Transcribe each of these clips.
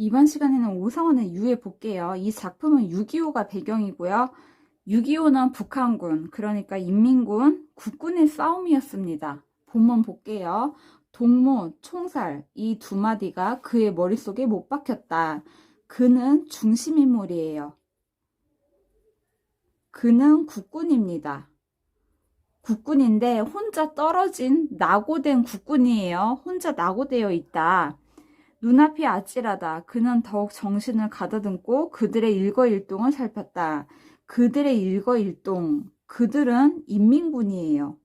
이번 시간에는 오성원의 유해 볼게요. 이 작품은 6.25가 배경이고요. 6.25는 북한군, 그러니까 인민군, 국군의 싸움이었습니다. 본문 볼게요. 동무, 총살, 이 두 마디가 그의 머릿속에 못 박혔다. 그는 중심인물이에요. 그는 국군입니다. 국군인데 혼자 떨어진 낙오된 국군이에요. 혼자 낙오되어 있다. 눈앞이 아찔하다. 그는 더욱 정신을 가다듬고 그들의 일거일동을 살폈다. 그들의 일거일동. 그들은 인민군이에요.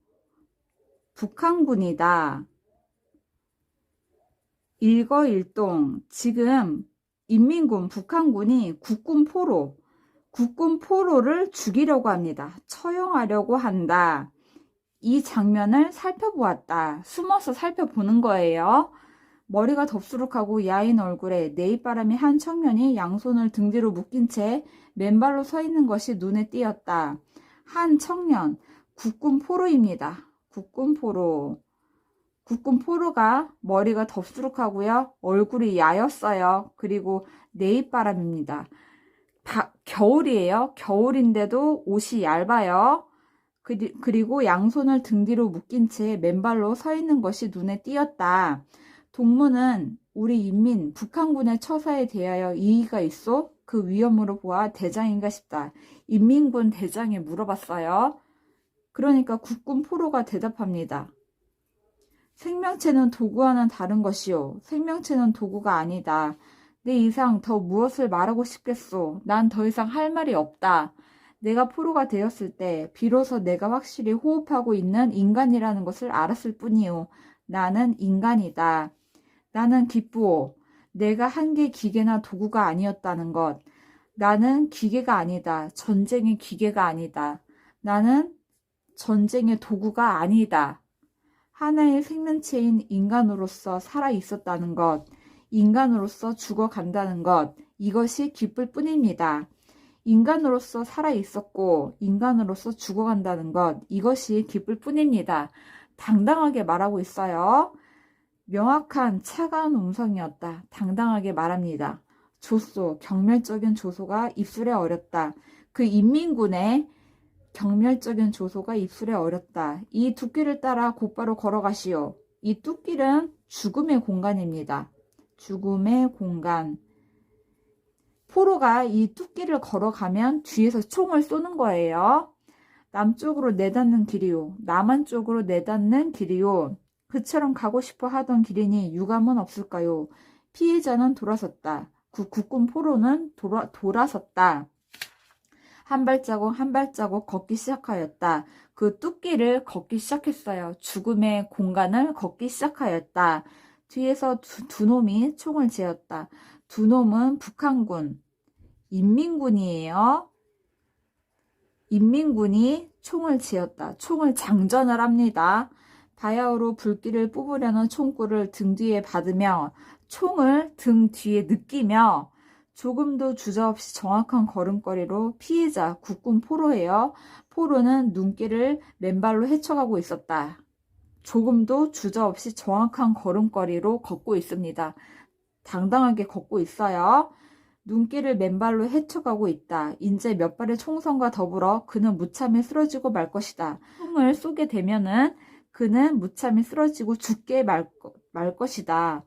북한군이다. 일거일동. 지금 인민군, 북한군이 국군 포로를 죽이려고 합니다. 처형하려고 한다. 이 장면을 살펴보았다. 숨어서 살펴보는 거예요. 머리가 덥수룩하고 야인 얼굴에 네잎바람이 한 청년이 양손을 등 뒤로 묶인 채 맨발로 서 있는 것이 눈에 띄었다. 한 청년, 국군 포로입니다. 국군 포로. 국군 포로가 머리가 덥수룩하고요. 얼굴이 야였어요. 그리고 네잎바람입니다. 겨울이에요. 겨울인데도 옷이 얇아요. 그리고 양손을 등 뒤로 묶인 채 맨발로 서 있는 것이 눈에 띄었다. 동무는 우리 인민 북한군의 처사에 대하여 이의가 있어? 그 위험으로 보아 대장인가 싶다. 인민군 대장에 물어봤어요. 그러니까 국군 포로가 대답합니다. 생명체는 도구와는 다른 것이요. 생명체는 도구가 아니다. 내 이상 더 무엇을 말하고 싶겠소. 난 더 이상 할 말이 없다. 내가 포로가 되었을 때 비로소 내가 확실히 호흡하고 있는 인간이라는 것을 알았을 뿐이요. 나는 인간이다. 나는 기쁘오. 내가 한 개 기계나 도구가 아니었다는 것. 나는 기계가 아니다. 전쟁의 기계가 아니다. 나는 전쟁의 도구가 아니다. 하나의 생명체인 인간으로서 살아 있었다는 것. 인간으로서 죽어간다는 것. 이것이 기쁠 뿐입니다. 인간으로서 살아 있었고 인간으로서 죽어간다는 것. 이것이 기쁠 뿐입니다. 당당하게 말하고 있어요. 명확한 차가운 음성이었다. 당당하게 말합니다. 조소, 경멸적인 조소가 입술에 어렸다. 그 인민군의 경멸적인 조소가 입술에 어렸다. 이 둑길을 따라 곧바로 걸어가시오. 이 뚝길은 죽음의 공간입니다. 죽음의 공간. 포로가 이 뚝길을 걸어가면 뒤에서 총을 쏘는 거예요. 남쪽으로 내닫는 길이요. 남한 쪽으로 내닫는 길이요. 그처럼 가고 싶어 하던 길이니 유감은 없을까요? 피해자는 돌아섰다. 국군 포로는 돌아섰다. 한 발자국 한 발자국 걷기 시작하였다. 그 뚝길을 걷기 시작했어요. 죽음의 공간을 걷기 시작하였다. 뒤에서 두 놈이 총을 지었다. 두 놈은 북한군, 인민군이에요. 인민군이 총을 지었다. 총을 장전을 합니다. 바야흐로 불길을 뽑으려는 총구를 등 뒤에 받으며 총을 등 뒤에 느끼며 조금도 주저없이 정확한 걸음걸이로 피해자 국군 포로예요. 포로는 눈길을 맨발로 헤쳐가고 있었다. 조금도 주저없이 정확한 걸음걸이로 걷고 있습니다. 당당하게 걷고 있어요. 눈길을 맨발로 헤쳐가고 있다. 이제 몇 발의 총성과 더불어 그는 무참히 쓰러지고 말 것이다. 총을 쏘게 되면은 그는 무참히 쓰러지고 죽게 말 것이다.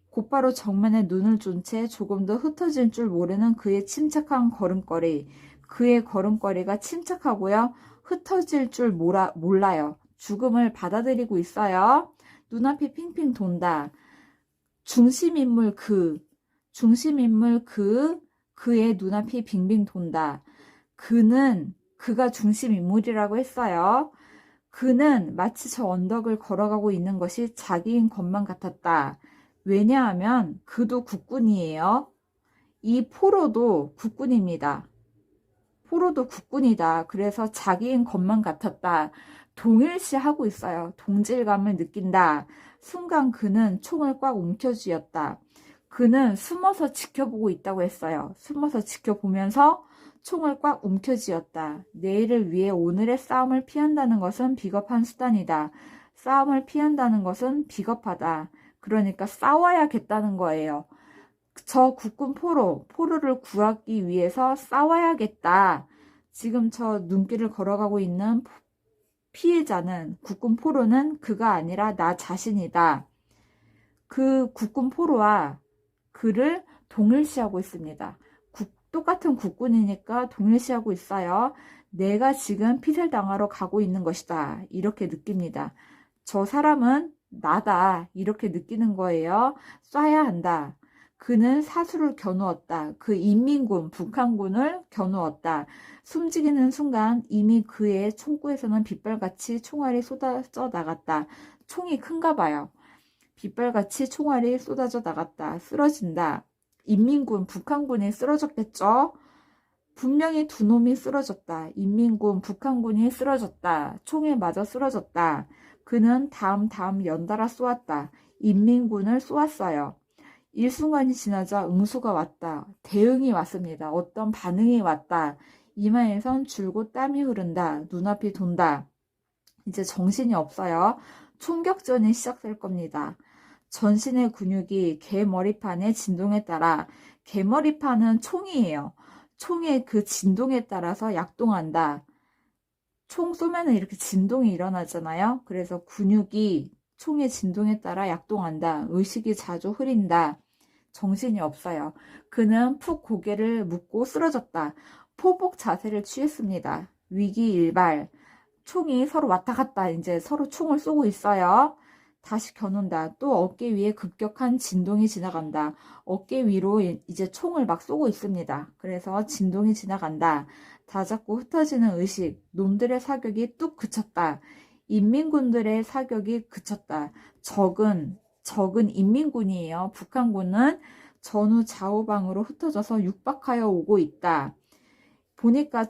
곧바로 정면에 눈을 준 채 조금도 흩어질 줄 모르는 그의 침착한 걸음걸이. 그의 걸음걸이가 침착하고요. 흩어질 줄 몰라요. 죽음을 받아들이고 있어요. 눈앞이 핑핑 돈다. 중심인물 그의 눈앞이 빙빙 돈다. 그가 중심인물이라고 했어요. 그는 마치 저 언덕을 걸어가고 있는 것이 자기인 것만 같았다. 왜냐하면 그도 국군이에요. 이 포로도 국군입니다. 포로도 국군이다. 그래서 자기인 것만 같았다. 동일시하고 있어요. 동질감을 느낀다. 순간 그는 총을 꽉 움켜쥐었다. 그는 숨어서 지켜보고 있다고 했어요. 숨어서 지켜보면서 총을 꽉 움켜쥐었다. 내일을 위해 오늘의 싸움을 피한다는 것은 비겁한 수단이다. 싸움을 피한다는 것은 비겁하다. 그러니까 싸워야겠다는 거예요. 저 국군 포로를 구하기 위해서 싸워야겠다. 지금 저 눈길을 걸어가고 있는 피해자는, 국군 포로는 그가 아니라 나 자신이다. 그 국군 포로와 그를 동일시하고 있습니다. 똑같은 국군이니까 동일시하고 있어요. 내가 지금 피살당하러 가고 있는 것이다. 이렇게 느낍니다. 저 사람은 나다. 이렇게 느끼는 거예요. 쏴야 한다. 그는 사수를 겨누었다. 그 인민군, 북한군을 겨누었다. 숨지기는 순간 이미 그의 총구에서는 빗발같이 총알이 쏟아져 나갔다. 총이 큰가 봐요. 빗발같이 총알이 쏟아져 나갔다. 쓰러진다. 인민군, 북한군이 쓰러졌겠죠? 분명히 두 놈이 쓰러졌다. 인민군, 북한군이 쓰러졌다. 총에 맞아 쓰러졌다. 그는 다음 연달아 쏘았다. 인민군을 쏘았어요. 일순간이 지나자 응수가 왔다. 대응이 왔습니다. 어떤 반응이 왔다. 이마에선 줄곧 땀이 흐른다. 눈앞이 돈다. 이제 정신이 없어요. 총격전이 시작될 겁니다. 전신의 근육이 개머리판의 진동에 따라, 개머리판은 총이에요. 총의 그 진동에 따라서 약동한다. 총 쏘면 이렇게 진동이 일어나잖아요. 그래서 근육이 총의 진동에 따라 약동한다. 의식이 자주 흐린다. 정신이 없어요. 그는 푹 고개를 묶고 쓰러졌다. 포복 자세를 취했습니다. 위기일발. 총이 서로 왔다 갔다 이제 서로 총을 쏘고 있어요. 다시 겨눈다. 또 어깨 위에 급격한 진동이 지나간다. 어깨 위로 이제 총을 막 쏘고 있습니다. 그래서 진동이 지나간다. 다잡고 흩어지는 의식. 놈들의 사격이 뚝 그쳤다. 인민군들의 사격이 그쳤다. 적은 인민군이에요. 북한군은 전후 좌우방으로 흩어져서 육박하여 오고 있다. 보니까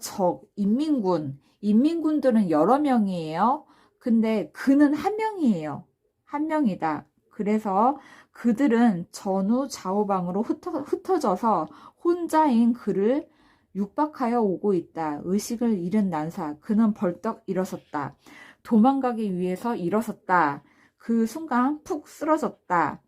인민군들은 여러 명이에요. 근데 그는 한 명이에요. 한 명이다. 그래서 그들은 전후 좌우방으로 흩어져서 혼자인 그를 육박하여 오고 있다. 의식을 잃은 난사. 그는 벌떡 일어섰다. 도망가기 위해서 일어섰다. 그 순간 푹 쓰러졌다.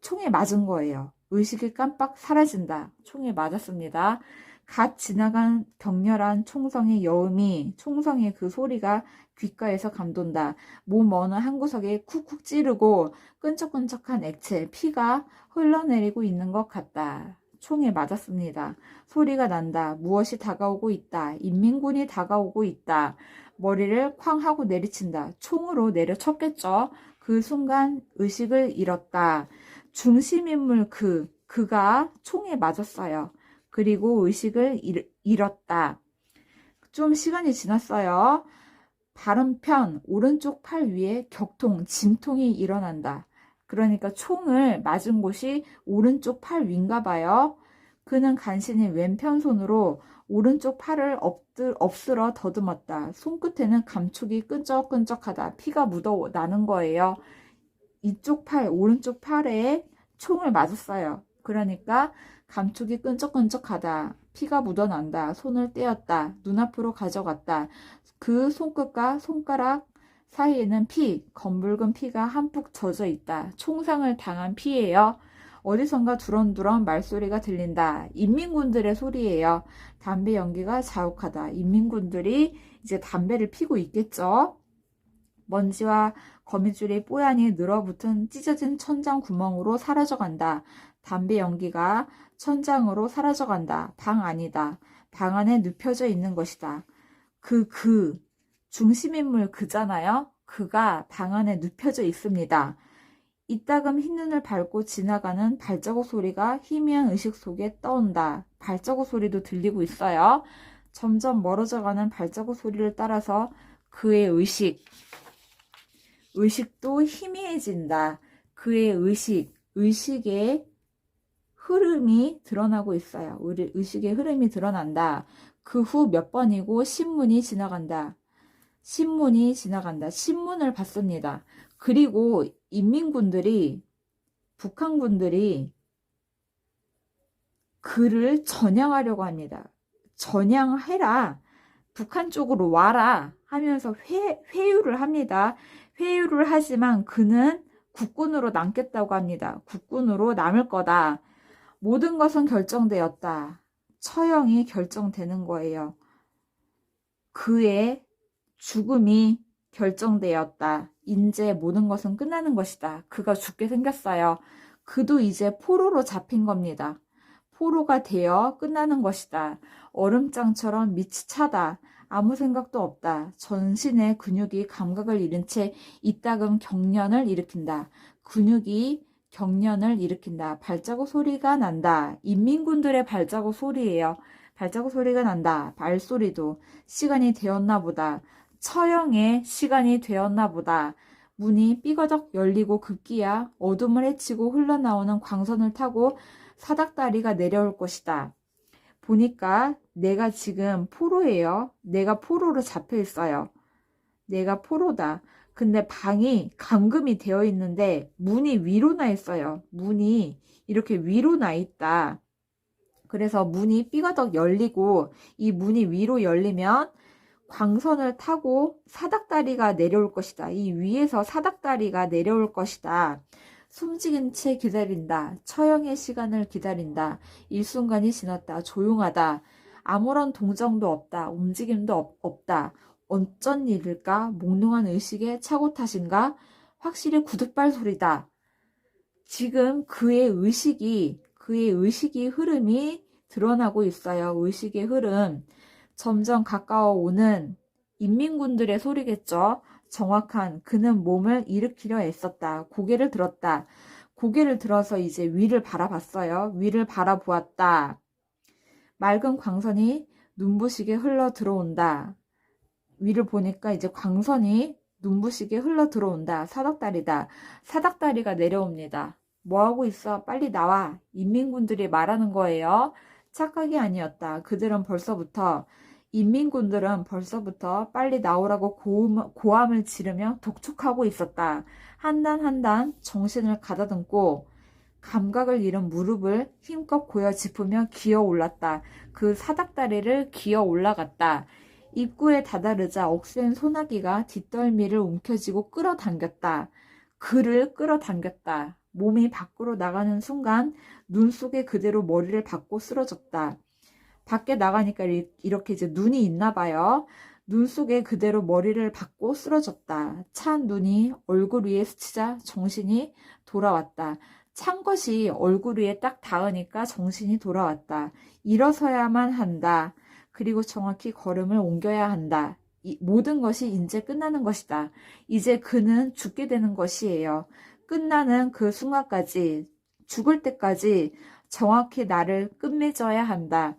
총에 맞은 거예요. 의식이 깜빡 사라진다. 총에 맞았습니다. 갓 지나간 격렬한 총성의 여음이, 총성의 그 소리가 귓가에서 감돈다. 몸 어느 한 구석에 쿡쿡 찌르고 끈적끈적한 액체, 피가 흘러내리고 있는 것 같다. 총에 맞았습니다. 소리가 난다. 무엇이 다가오고 있다. 인민군이 다가오고 있다. 머리를 쾅 하고 내리친다. 총으로 내려쳤겠죠. 그 순간 의식을 잃었다. 중심인물 그가 총에 맞았어요. 그리고 의식을 잃었다. 좀 시간이 지났어요. 바른편 오른쪽 팔 위에 격통, 진통이 일어난다. 그러니까 총을 맞은 곳이 오른쪽 팔 위인가 봐요. 그는 간신히 왼편 손으로 오른쪽 팔을 엎스러 더듬었다. 손끝에는 감촉이 끈적끈적하다. 피가 묻어 나는 거예요. 이쪽 팔, 오른쪽 팔에 총을 맞았어요. 그러니까 감촉이 끈적끈적하다. 피가 묻어난다. 손을 떼었다. 눈앞으로 가져갔다. 그 손끝과 손가락 사이에는 검붉은 피가 한푹 젖어 있다. 총상을 당한 피예요. 어디선가 두런두런 말소리가 들린다. 인민군들의 소리예요. 담배 연기가 자욱하다. 인민군들이 이제 담배를 피고 있겠죠. 먼지와 거미줄이 뽀얀히 늘어붙은 찢어진 천장 구멍으로 사라져간다. 담배 연기가 천장으로 사라져간다. 방 안이다. 방 안에 눕혀져 있는 것이다. 중심인물 그잖아요. 그가 방 안에 눕혀져 있습니다. 이따금 흰눈을 밟고 지나가는 발자국 소리가 희미한 의식 속에 떠온다. 발자국 소리도 들리고 있어요. 점점 멀어져가는 발자국 소리를 따라서 그의 의식도 희미해진다. 그의 의식의 흐름이 드러나고 있어요. 의식의 흐름이 드러난다. 그 후 몇 번이고 신문이 지나간다. 신문을 봤습니다. 그리고 북한군들이 그를 전향하려고 합니다. 전향해라. 북한 쪽으로 와라 하면서 회유를 합니다. 회유를 하지만 그는 국군으로 남겠다고 합니다. 국군으로 남을 거다. 모든 것은 결정되었다. 처형이 결정되는 거예요. 그의 죽음이 결정되었다. 이제 모든 것은 끝나는 것이다. 그가 죽게 생겼어요. 그도 이제 포로로 잡힌 겁니다. 포로가 되어 끝나는 것이다. 얼음장처럼 밑이 차다. 아무 생각도 없다. 전신의 근육이 감각을 잃은 채 이따금 경련을 일으킨다. 근육이 경련을 일으킨다. 발자국 소리가 난다. 인민군들의 발자국 소리예요. 발자국 소리가 난다. 발소리도. 시간이 되었나 보다. 처형의 시간이 되었나 보다. 문이 삐거덕 열리고 급기야 어둠을 헤치고 흘러나오는 광선을 타고 사닥다리가 내려올 것이다. 보니까 내가 지금 포로예요. 내가 포로로 잡혀 있어요. 내가 포로다. 근데 방이 감금이 되어 있는데 문이 위로 나 있어요. 문이 이렇게 위로 나 있다. 그래서 문이 삐거덕 열리고 이 문이 위로 열리면 광선을 타고 사닥다리가 내려올 것이다. 이 위에서 사닥다리가 내려올 것이다. 숨지긴 채 기다린다. 처형의 시간을 기다린다. 일순간이 지났다. 조용하다. 아무런 동정도 없다. 움직임도 없다. 어쩐 일일까? 몽롱한 의식의 착오 탓인가? 확실히 구둣발 소리다. 지금 그의 의식이 흐름이 드러나고 있어요. 의식의 흐름. 점점 가까워오는 인민군들의 소리겠죠. 정확한 그는 몸을 일으키려 애썼다. 고개를 들었다. 고개를 들어서 이제 위를 바라봤어요. 위를 바라보았다. 맑은 광선이 눈부시게 흘러 들어온다. 위를 보니까 이제 광선이 눈부시게 흘러 들어온다. 사닥다리다. 사닥다리가 내려옵니다. 뭐하고 있어? 빨리 나와. 인민군들이 말하는 거예요. 착각이 아니었다. 인민군들은 벌써부터 빨리 나오라고 고함을 지르며 독촉하고 있었다. 한 단 한 단 정신을 가다듬고 감각을 잃은 무릎을 힘껏 고여 짚으며 기어 올랐다. 그 사닥다리를 기어 올라갔다. 입구에 다다르자 억센 소나기가 뒷덜미를 움켜쥐고 끌어당겼다. 그를 끌어당겼다. 몸이 밖으로 나가는 순간 눈 속에 그대로 머리를 박고 쓰러졌다. 밖에 나가니까 이렇게 이제 눈이 있나 봐요. 눈 속에 그대로 머리를 박고 쓰러졌다. 찬 눈이 얼굴 위에 스치자 정신이 돌아왔다. 찬 것이 얼굴 위에 딱 닿으니까 정신이 돌아왔다. 일어서야만 한다. 그리고 정확히 걸음을 옮겨야 한다. 모든 것이 이제 끝나는 것이다. 이제 그는 죽게 되는 것이에요. 끝나는 그 순간까지, 죽을 때까지 정확히 나를 끝맺어야 한다.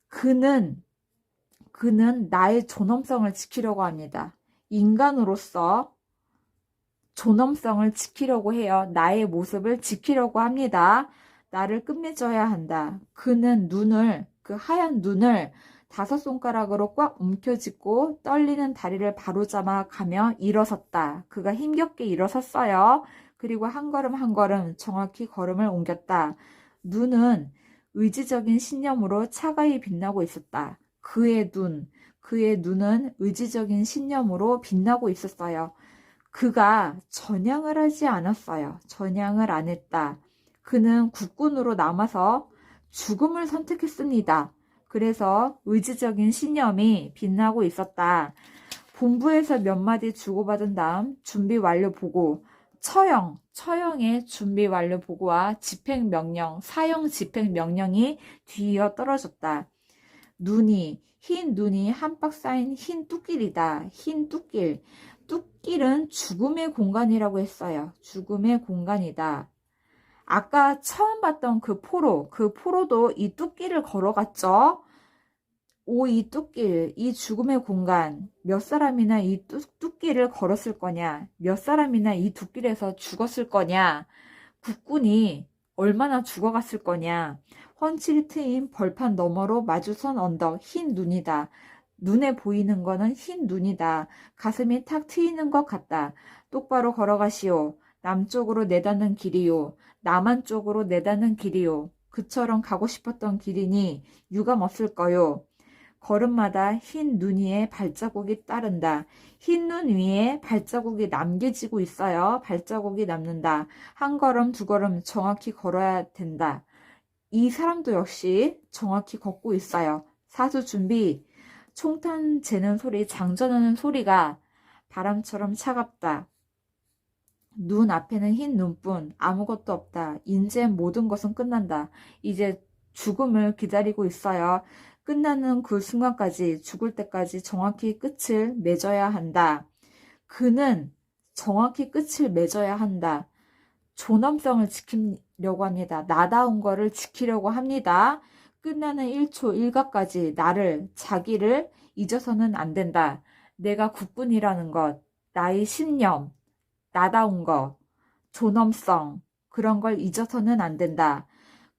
그는 나의 존엄성을 지키려고 합니다. 인간으로서 존엄성을 지키려고 해요. 나의 모습을 지키려고 합니다. 나를 끝맺어야 한다. 그는 그 하얀 눈을 5손가락으로 꽉 움켜쥐고 떨리는 다리를 바로잡아 가며 일어섰다. 그가 힘겹게 일어섰어요. 그리고 한 걸음 한 걸음 정확히 걸음을 옮겼다. 눈은 의지적인 신념으로 차가이 빛나고 있었다. 그의 눈은 의지적인 신념으로 빛나고 있었어요. 그가 전향을 하지 않았어요. 전향을 안 했다. 그는 국군으로 남아서 죽음을 선택했습니다. 그래서 의지적인 신념이 빛나고 있었다. 본부에서 몇 마디 주고받은 다음 준비 완료 보고, 처형의 준비 완료 보고와 집행명령, 사형 집행명령이 뒤이어 떨어졌다. 흰 눈이 한박 쌓인 흰 뚝길이다. 흰 뚝길. 뚝길은 죽음의 공간이라고 했어요. 죽음의 공간이다. 아까 처음 봤던 그 포로도 이 뚝길을 걸어갔죠. 이 뚝길, 이 죽음의 공간, 몇 사람이나 이 뚝길을 걸었을 거냐, 몇 사람이나 이 뚝길에서 죽었을 거냐, 국군이 얼마나 죽어갔을 거냐, 훤칠이 트인 벌판 너머로 마주선 언덕, 흰 눈이다. 눈에 보이는 거는 흰 눈이다. 가슴이 탁 트이는 것 같다. 똑바로 걸어가시오. 남쪽으로 내닫는 길이요. 남한 쪽으로 내닫는 길이요. 그처럼 가고 싶었던 길이니 유감 없을 거요. 걸음마다 흰 눈 위에 발자국이 따른다. 흰 눈 위에 발자국이 남겨지고 있어요. 발자국이 남는다. 한 걸음 두 걸음 정확히 걸어야 된다. 이 사람도 역시 정확히 걷고 있어요. 사수 준비, 총탄 재는 소리, 장전하는 소리가 바람처럼 차갑다. 눈 앞에는 흰 눈뿐, 아무것도 없다. 이제 모든 것은 끝난다. 이제 죽음을 기다리고 있어요. 끝나는 그 순간까지, 죽을 때까지 정확히 끝을 맺어야 한다. 그는 정확히 끝을 맺어야 한다. 존엄성을 지키려고 합니다. 나다운 거를 지키려고 합니다. 끝나는 1초 1가까지 나를, 자기를 잊어서는 안 된다. 내가 국군이라는 것, 나의 신념, 나다운 거, 존엄성, 그런 걸 잊어서는 안 된다.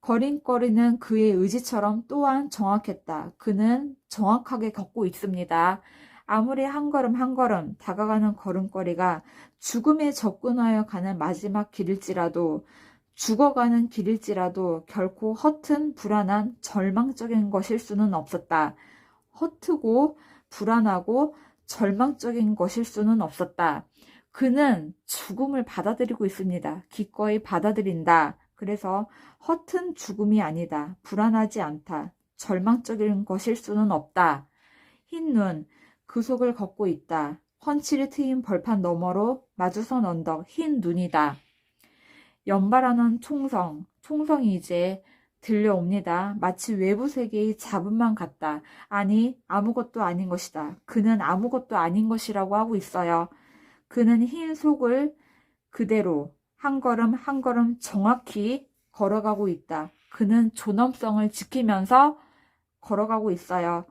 걸음걸이는 그의 의지처럼 또한 정확했다. 그는 정확하게 걷고 있습니다. 아무리 한 걸음 한 걸음 다가가는 걸음걸이가 죽음에 접근하여 가는 마지막 길일지라도, 죽어가는 길일지라도 결코 허튼, 불안한, 절망적인 것일 수는 없었다. 허트고 불안하고 절망적인 것일 수는 없었다. 그는 죽음을 받아들이고 있습니다. 기꺼이 받아들인다. 그래서 허튼 죽음이 아니다. 불안하지 않다. 절망적인 것일 수는 없다. 흰 눈, 그 속을 걷고 있다. 훤칠이 트인 벌판 너머로 마주선 언덕, 흰 눈이다. 연발하는 총성이 이제 들려옵니다. 마치 외부 세계의 잡음만 같다. 아니, 아무것도 아닌 것이다. 그는 아무것도 아닌 것이라고 하고 있어요. 그는 흰 속을 그대로 한 걸음 한 걸음 정확히 걸어가고 있다. 그는 존엄성을 지키면서 걸어가고 있어요.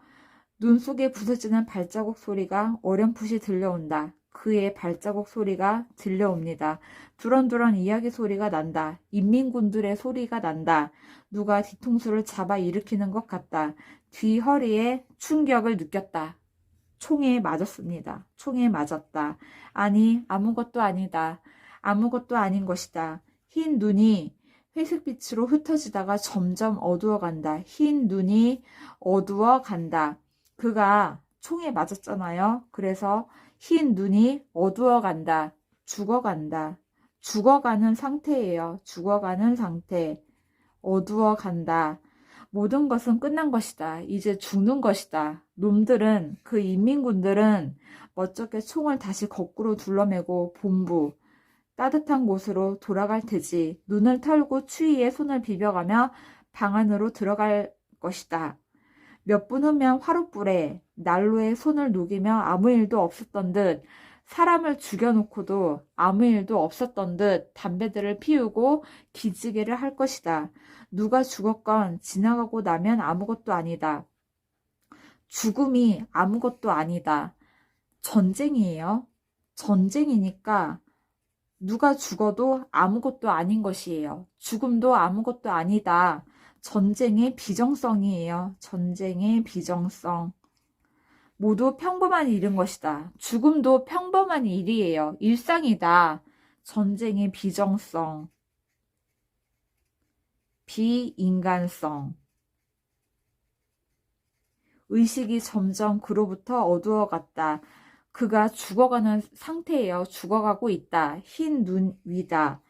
눈 속에 부서지는 발자국 소리가 어렴풋이 들려온다. 그의 발자국 소리가 들려옵니다. 두런두런 이야기 소리가 난다. 인민군들의 소리가 난다. 누가 뒤통수를 잡아 일으키는 것 같다. 뒤 허리에 충격을 느꼈다. 총에 맞았습니다. 총에 맞았다. 아니, 아무것도 아니다. 아무것도 아닌 것이다. 흰 눈이 회색빛으로 흩어지다가 점점 어두워간다. 흰 눈이 어두워간다. 그가 총에 맞았잖아요. 그래서 흰 눈이 어두워간다. 죽어간다. 죽어가는 상태예요. 죽어가는 상태. 어두워간다. 모든 것은 끝난 것이다. 이제 죽는 것이다. 놈들은, 그 인민군들은 멋쩍게 총을 다시 거꾸로 둘러매고 본부, 따뜻한 곳으로 돌아갈 테지. 눈을 털고 추위에 손을 비벼가며 방 안으로 들어갈 것이다. 몇 분 후면 화롯불에 난로에 손을 녹이며 아무 일도 없었던 듯, 사람을 죽여놓고도 아무 일도 없었던 듯 담배들을 피우고 기지개를 할 것이다. 누가 죽었건 지나가고 나면 아무것도 아니다. 죽음이 아무것도 아니다. 전쟁이에요. 전쟁이니까 누가 죽어도 아무것도 아닌 것이에요. 죽음도 아무것도 아니다. 전쟁의 비정성이에요. 전쟁의 비정성. 모두 평범한 일인 것이다. 죽음도 평범한 일이에요. 일상이다. 전쟁의 비정성. 비인간성. 의식이 점점 그로부터 어두워갔다. 그가 죽어가는 상태예요. 죽어가고 있다. 흰 눈 위다.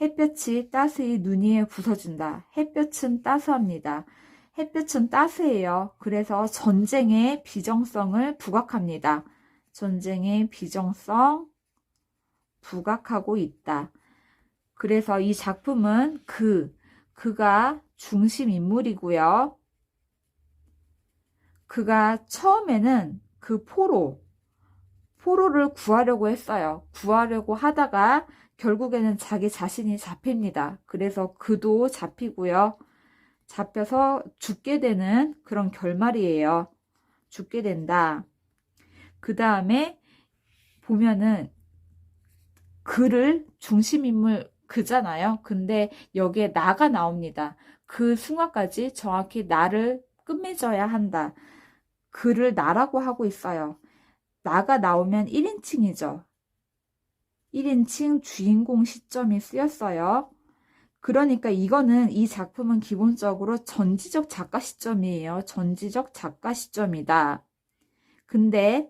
햇볕이 따스히 눈 위에 부서진다. 햇볕은 따스합니다. 햇볕은 따스해요. 그래서 전쟁의 비정성을 부각합니다. 전쟁의 비정성 부각하고 있다. 그래서 이 작품은 그가 중심 인물이고요. 그가 처음에는 그 포로를 구하려고 했어요. 구하려고 하다가 결국에는 자기 자신이 잡힙니다. 그래서 그도 잡히고요. 잡혀서 죽게 되는 그런 결말이에요. 죽게 된다. 그 다음에 보면은 그를 중심인물 그잖아요. 근데 여기에 나가 나옵니다. 그 순간까지 정확히 나를 끝맺어야 한다. 그를 나라고 하고 있어요. 나가 나오면 1인칭이죠. 1인칭 주인공 시점이 쓰였어요. 그러니까 이 작품은 기본적으로 전지적 작가 시점이에요. 전지적 작가 시점이다. 근데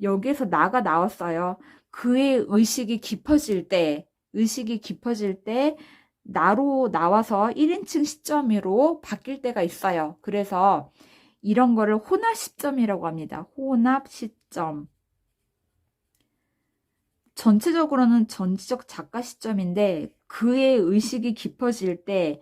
여기에서 나가 나왔어요. 그의 의식이 깊어질 때 나로 나와서 1인칭 시점으로 바뀔 때가 있어요. 그래서 이런 거를 혼합 시점이라고 합니다. 혼합 시점. 전체적으로는 전지적 작가 시점인데 그의 의식이 깊어질 때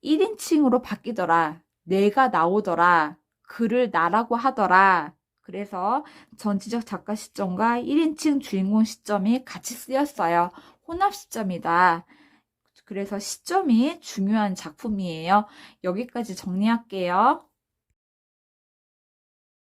1인칭으로 바뀌더라. 내가 나오더라. 그를 나라고 하더라. 그래서 전지적 작가 시점과 1인칭 주인공 시점이 같이 쓰였어요. 혼합 시점이다. 그래서 시점이 중요한 작품이에요. 여기까지 정리할게요.